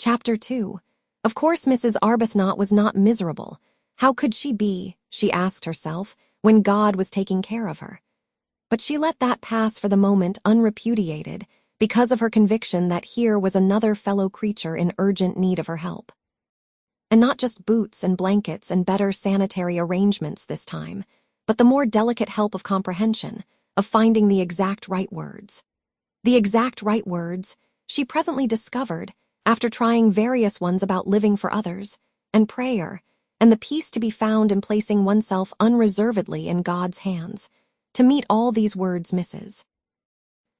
Chapter 2. Of course Mrs. Arbuthnot was not miserable. How could she be, she asked herself, when God was taking care of her? But she let that pass for the moment unrepudiated because of her conviction that here was another fellow creature in urgent need of her help. And not just boots and blankets and better sanitary arrangements this time, but the more delicate help of comprehension, of finding the exact right words. The exact right words, she presently discovered, after trying various ones about living for others, and prayer, and the peace to be found in placing oneself unreservedly in God's hands. To meet all these words, Mrs.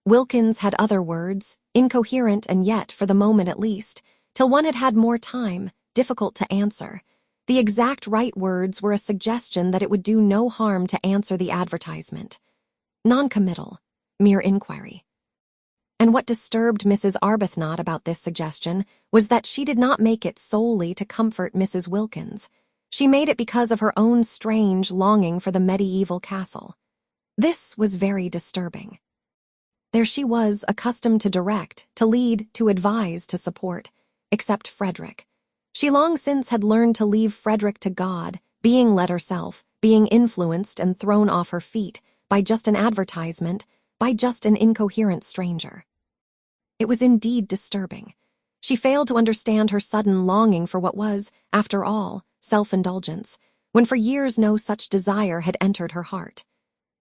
Wilkins had other words, incoherent and yet, for the moment at least, till one had had more time, difficult to answer. The exact right words were a suggestion that it would do no harm to answer the advertisement. Non-committal, mere inquiry. And what disturbed Mrs. Arbuthnot about this suggestion was that she did not make it solely to comfort Mrs. Wilkins. She made it because of her own strange longing for the medieval castle. This was very disturbing. There she was, accustomed to direct, to lead, to advise, to support, except Frederick. She long since had learned to leave Frederick to God, being led herself, being influenced and thrown off her feet by just an advertisement, by just an incoherent stranger. It was indeed disturbing. She failed to understand her sudden longing for what was, after all, self-indulgence, when for years no such desire had entered her heart.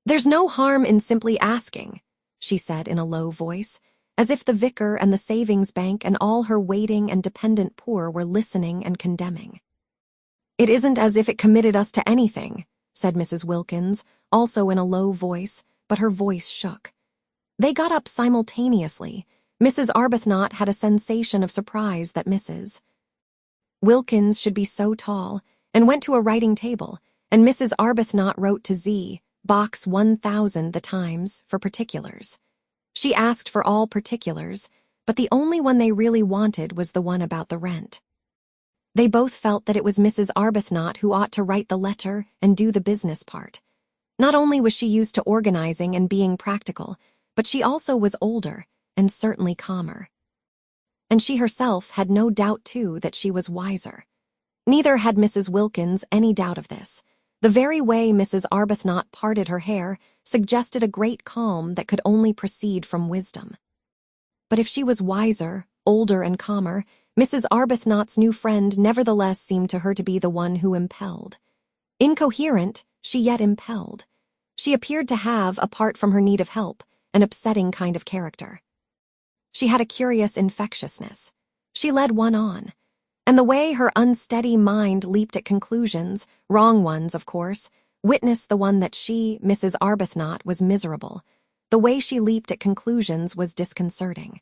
"There's no harm in simply asking," she said in a low voice, as if the vicar and the savings bank and all her waiting and dependent poor were listening and condemning. "It isn't as if it committed us to anything," said Mrs. Wilkins, also in a low voice, but her voice shook. They got up simultaneously. Mrs. Arbuthnot had a sensation of surprise that Mrs. Wilkins should be so tall, and went to a writing table, and Mrs. Arbuthnot wrote to Z, Box 1000 The Times, for particulars. She asked for all particulars, but the only one they really wanted was the one about the rent. They both felt that it was Mrs. Arbuthnot who ought to write the letter and do the business part. Not only was she used to organizing and being practical, but she also was older, and certainly calmer. And she herself had no doubt, too, that she was wiser. Neither had Mrs. Wilkins any doubt of this. The very way Mrs. Arbuthnot parted her hair suggested a great calm that could only proceed from wisdom. But if she was wiser, older and calmer, Mrs. Arbuthnot's new friend nevertheless seemed to her to be the one who impelled. Incoherent, she yet impelled. She appeared to have, apart from her need of help, an upsetting kind of character. She had a curious infectiousness. She led one on. And the way her unsteady mind leaped at conclusions, wrong ones, of course, witnessed the one that she, Mrs. Arbuthnot, was miserable. The way she leaped at conclusions was disconcerting.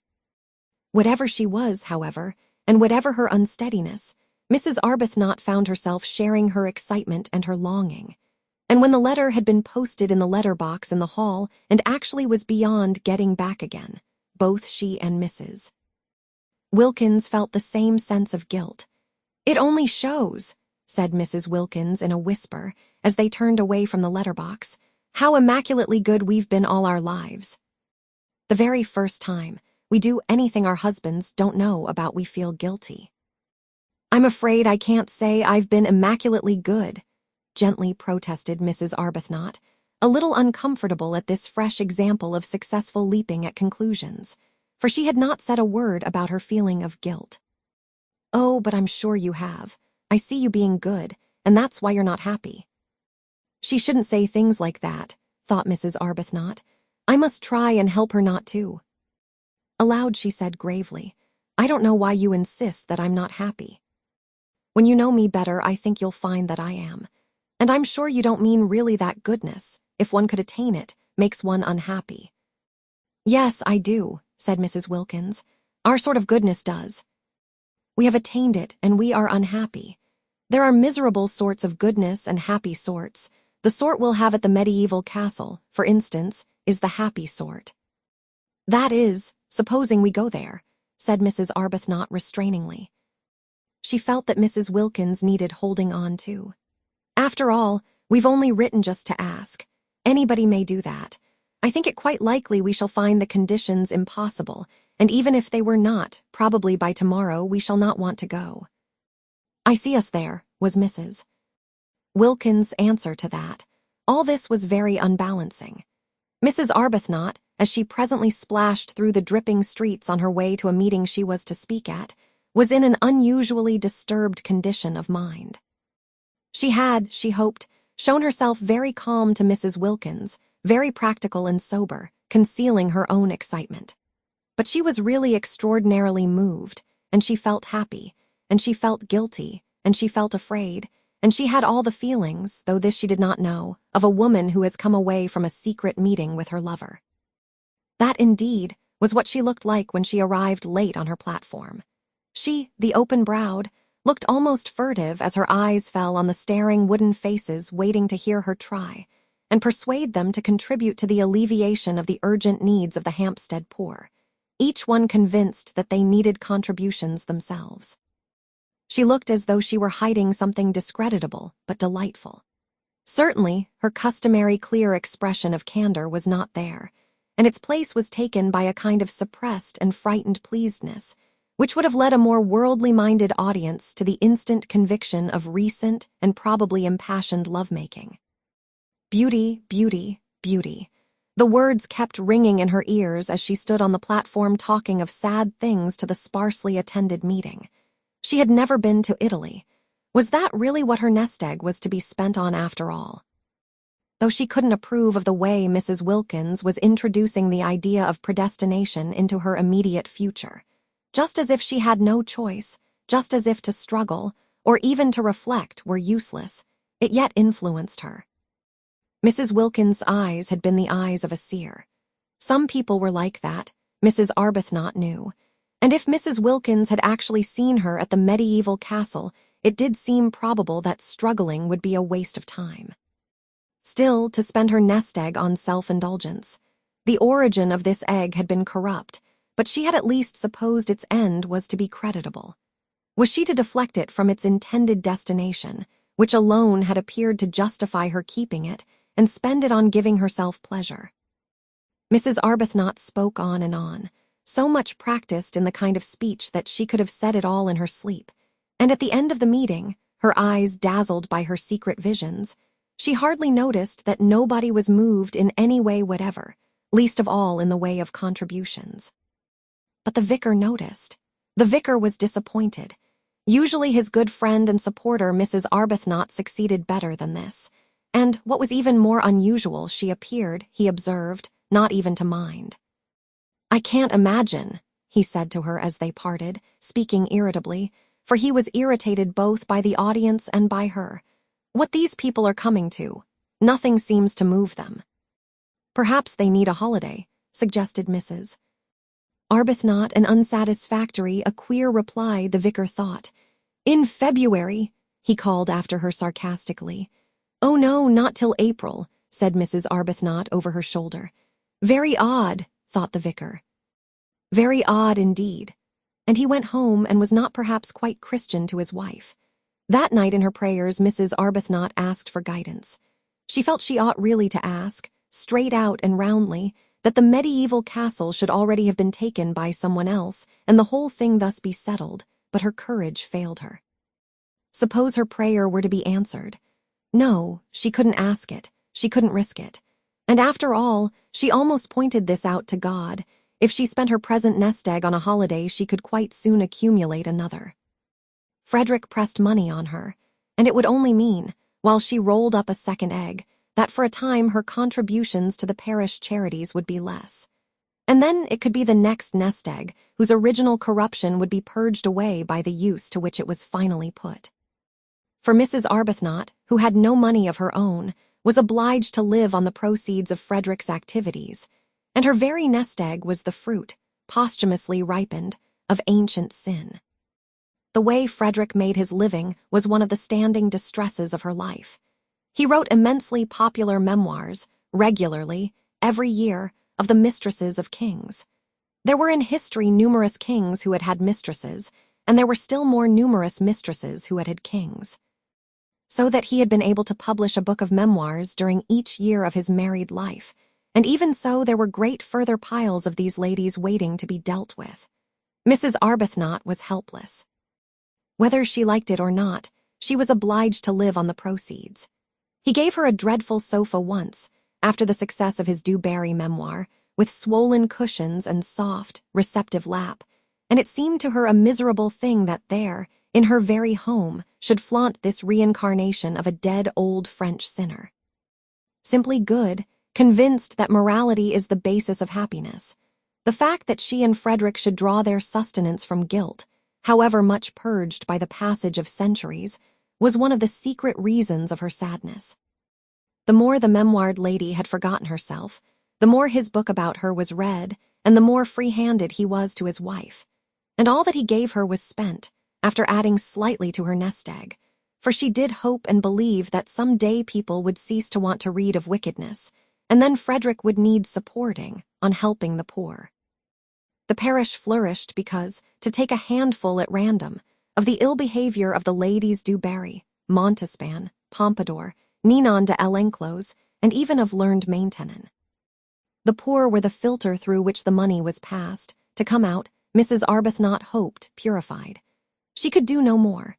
Whatever she was, however, and whatever her unsteadiness, Mrs. Arbuthnot found herself sharing her excitement and her longing. And when the letter had been posted in the letter box in the hall and actually was beyond getting back again, both she and Mrs. Wilkins felt the same sense of guilt. "It only shows," said Mrs. Wilkins in a whisper as they turned away from the letterbox, "how immaculately good we've been all our lives. The very first time we do anything our husbands don't know about, we feel guilty." "I'm afraid I can't say I've been immaculately good," gently protested Mrs. Arbuthnot, a little uncomfortable at this fresh example of successful leaping at conclusions, for she had not said a word about her feeling of guilt. "Oh, but I'm sure you have. I see you being good, and that's why you're not happy." She shouldn't say things like that, thought Mrs. Arbuthnot. I must try and help her not to. Aloud she said gravely, "I don't know why you insist that I'm not happy. When you know me better, I think you'll find that I am. And I'm sure you don't mean really that goodness, if one could attain it, makes one unhappy." "Yes, I do," said Mrs. Wilkins. "Our sort of goodness does. We have attained it, and we are unhappy. There are miserable sorts of goodness and happy sorts. The sort we'll have at the medieval castle, for instance, is the happy sort." "That is, supposing we go there," said Mrs. Arbuthnot restrainingly. She felt that Mrs. Wilkins needed holding on to. "After all, we've only written just to ask. Anybody may do that. I think it quite likely we shall find the conditions impossible, and even if they were not, probably by tomorrow we shall not want to go. I see us there, was Mrs. Wilkins' answer to that. All this was very unbalancing. Mrs. Arbuthnot, as she presently splashed through the dripping streets on her way to a meeting she was to speak at, was in an unusually disturbed condition of mind. She had, she hoped, shown herself very calm to Mrs. Wilkins, very practical and sober, concealing her own excitement. But she was really extraordinarily moved, and she felt happy, and she felt guilty, and she felt afraid, and she had all the feelings, though this she did not know, of a woman who has come away from a secret meeting with her lover. That, indeed, was what she looked like when she arrived late on her platform. She, the open-browed, looked almost furtive as her eyes fell on the staring wooden faces waiting to hear her try, and persuade them to contribute to the alleviation of the urgent needs of the Hampstead poor, each one convinced that they needed contributions themselves. She looked as though she were hiding something discreditable but delightful. Certainly, her customary clear expression of candor was not there, and its place was taken by a kind of suppressed and frightened pleasedness, which would have led a more worldly-minded audience to the instant conviction of recent and probably impassioned lovemaking. Beauty, beauty, beauty. The words kept ringing in her ears as she stood on the platform talking of sad things to the sparsely attended meeting. She had never been to Italy. Was that really what her nest egg was to be spent on after all? Though she couldn't approve of the way Mrs. Wilkins was introducing the idea of predestination into her immediate future, just as if she had no choice, just as if to struggle, or even to reflect, were useless, it yet influenced her. Mrs. Wilkins' eyes had been the eyes of a seer. Some people were like that, Mrs. Arbuthnot knew, and if Mrs. Wilkins had actually seen her at the medieval castle, it did seem probable that struggling would be a waste of time. Still, to spend her nest egg on self-indulgence. The origin of this egg had been corrupt, but she had at least supposed its end was to be creditable. Was she to deflect it from its intended destination, which alone had appeared to justify her keeping it, and spend it on giving herself pleasure? Mrs. Arbuthnot spoke on and on, so much practiced in the kind of speech that she could have said it all in her sleep, and at the end of the meeting, her eyes dazzled by her secret visions, she hardly noticed that nobody was moved in any way whatever, least of all in the way of contributions. But the vicar noticed. The vicar was disappointed. Usually his good friend and supporter Mrs. Arbuthnot succeeded better than this, and, what was even more unusual, she appeared, he observed, not even to mind. "I can't imagine," he said to her as they parted, speaking irritably, for he was irritated both by the audience and by her, "what these people are coming to. Nothing seems to move them." "Perhaps they need a holiday," suggested Mrs. Arbuthnot, an unsatisfactory, a queer reply, the vicar thought. "In February," he called after her sarcastically. "Oh no, not till April," said Mrs. Arbuthnot over her shoulder. "Very odd," thought the vicar. Very odd indeed. And he went home and was not perhaps quite Christian to his wife. That night in her prayers, Mrs. Arbuthnot asked for guidance. She felt she ought really to ask, straight out and roundly, that the medieval castle should already have been taken by someone else, and the whole thing thus be settled, but her courage failed her. Suppose her prayer were to be answered. No, she couldn't ask it, she couldn't risk it. And after all, she almost pointed this out to God. If she spent her present nest egg on a holiday, she could quite soon accumulate another. Frederick pressed money on her, and it would only mean, while she rolled up a second egg, that for a time her contributions to the parish charities would be less. And then it could be the next nest egg, whose original corruption would be purged away by the use to which it was finally put. For Mrs. Arbuthnot, who had no money of her own, was obliged to live on the proceeds of Frederick's activities, and her very nest egg was the fruit, posthumously ripened, of ancient sin. The way Frederick made his living was one of the standing distresses of her life. He wrote immensely popular memoirs, regularly, every year, of the mistresses of kings. There were in history numerous kings who had had mistresses, and there were still more numerous mistresses who had had kings. So that he had been able to publish a book of memoirs during each year of his married life, and even so there were great further piles of these ladies waiting to be dealt with. Mrs. Arbuthnot was helpless. Whether she liked it or not, she was obliged to live on the proceeds. He gave her a dreadful sofa once, after the success of his Du memoir, with swollen cushions and soft, receptive lap, and it seemed to her a miserable thing that there, in her very home, should flaunt this reincarnation of a dead old French sinner. Simply good, convinced that morality is the basis of happiness. The fact that she and Frederick should draw their sustenance from guilt, however much purged by the passage of centuries, was one of the secret reasons of her sadness. The more the memoired lady had forgotten herself, the more his book about her was read, and the more free-handed he was to his wife. And all that he gave her was spent, after adding slightly to her nest egg, for she did hope and believe that some day people would cease to want to read of wickedness, and then Frederick would need supporting on helping the poor. The parish flourished because, to take a handful at random, of the ill behavior of the ladies du Barry, Montespan, Pompadour, Ninon de l'Enclos, and even of learned Maintenon. The poor were the filter through which the money was passed, to come out, Mrs. Arbuthnot hoped, purified. She could do no more.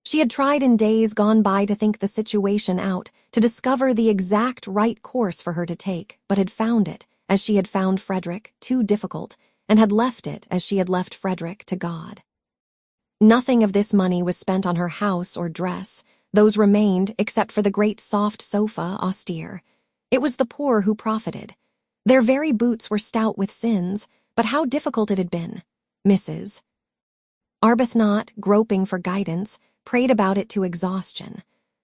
She had tried in days gone by to think the situation out, to discover the exact right course for her to take, but had found it, as she had found Frederick, too difficult, and had left it, as she had left Frederick, to God. Nothing of this money was spent on her house or dress. Those remained, except for the great soft sofa, austere. It was the poor who profited. Their very boots were stout with sins, but how difficult it had been. Mrs. Arbuthnot, groping for guidance, prayed about it to exhaustion.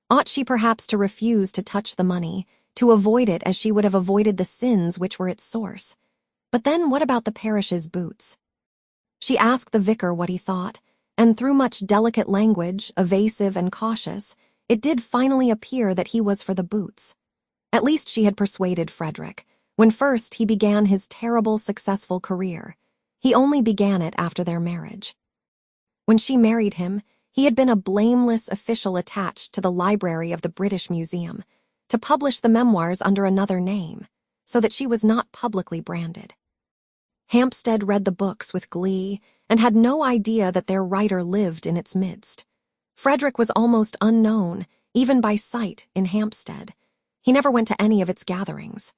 Ought she perhaps to refuse to touch the money, to avoid it as she would have avoided the sins which were its source? But then what about the parish's boots? She asked the vicar what he thought, and through much delicate language, evasive and cautious, it did finally appear that he was for the boots. At least she had persuaded Frederick, when first he began his terrible successful career. He only began it after their marriage. When she married him, he had been a blameless official attached to the library of the British Museum, to publish the memoirs under another name, so that she was not publicly branded. Hampstead read the books with glee, and had no idea that their writer lived in its midst. Frederick was almost unknown, even by sight, in Hampstead. He never went to any of its gatherings.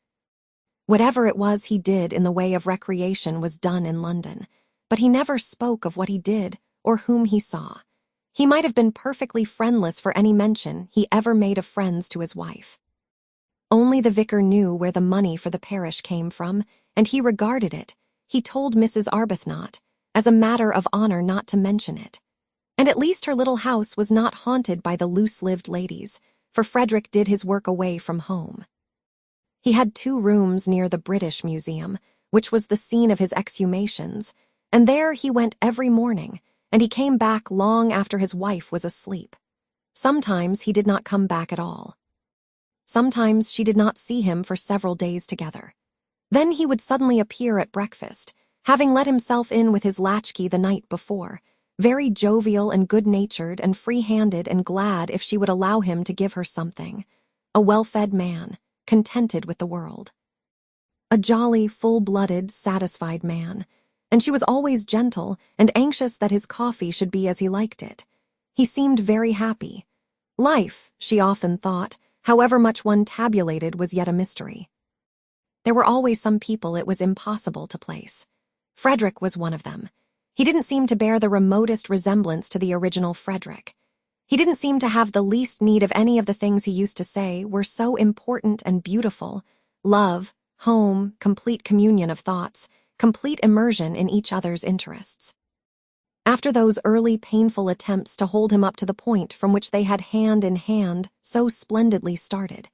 Whatever it was he did in the way of recreation was done in London, but he never spoke of what he did or whom he saw. He might have been perfectly friendless for any mention he ever made of friends to his wife. Only the vicar knew where the money for the parish came from, and he regarded it, he told Mrs. Arbuthnot, as a matter of honor not to mention it. And at least her little house was not haunted by the loose-lived ladies, for Frederick did his work away from home. He had 2 rooms near the British Museum, which was the scene of his exhumations, and there he went every morning, and he came back long after his wife was asleep. Sometimes he did not come back at all. Sometimes she did not see him for several days together. Then he would suddenly appear at breakfast, having let himself in with his latchkey the night before, very jovial and good-natured and free-handed and glad if she would allow him to give her something. A well-fed man, contented with the world. A jolly, full-blooded, satisfied man, and she was always gentle and anxious that his coffee should be as he liked it. He seemed very happy. Life, she often thought, however much one tabulated, was yet a mystery. There were always some people it was impossible to place. Frederick was one of them. He didn't seem to bear the remotest resemblance to the original Frederick. He didn't seem to have the least need of any of the things he used to say were so important and beautiful: love, home, complete communion of thoughts, complete immersion in each other's interests. After those early painful attempts to hold him up to the point from which they had hand in hand so splendidly started,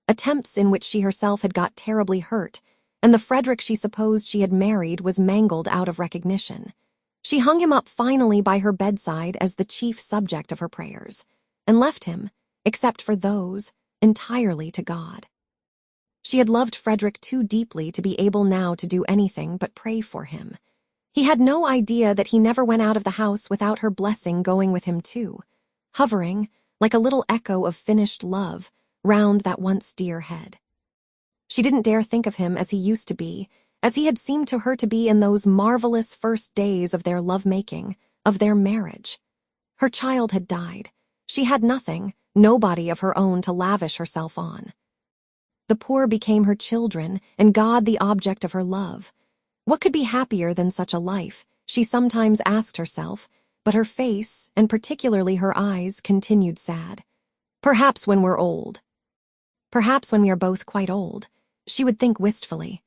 attempts in which she herself had got terribly hurt, and the Frederick she supposed she had married was mangled out of recognition, she hung him up finally by her bedside as the chief subject of her prayers, and left him, except for those, entirely to God. She had loved Frederick too deeply to be able now to do anything but pray for him. He had no idea that he never went out of the house without her blessing going with him too, hovering, like a little echo of finished love, round that once dear head. She didn't dare think of him as he used to be, as he had seemed to her to be in those marvelous first days of their lovemaking, of their marriage. Her child had died. She had nothing, nobody of her own to lavish herself on. The poor became her children, and God the object of her love. What could be happier than such a life, she sometimes asked herself, but her face, and particularly her eyes, continued sad. Perhaps when we're old. Perhaps when we are both quite old, she would think wistfully.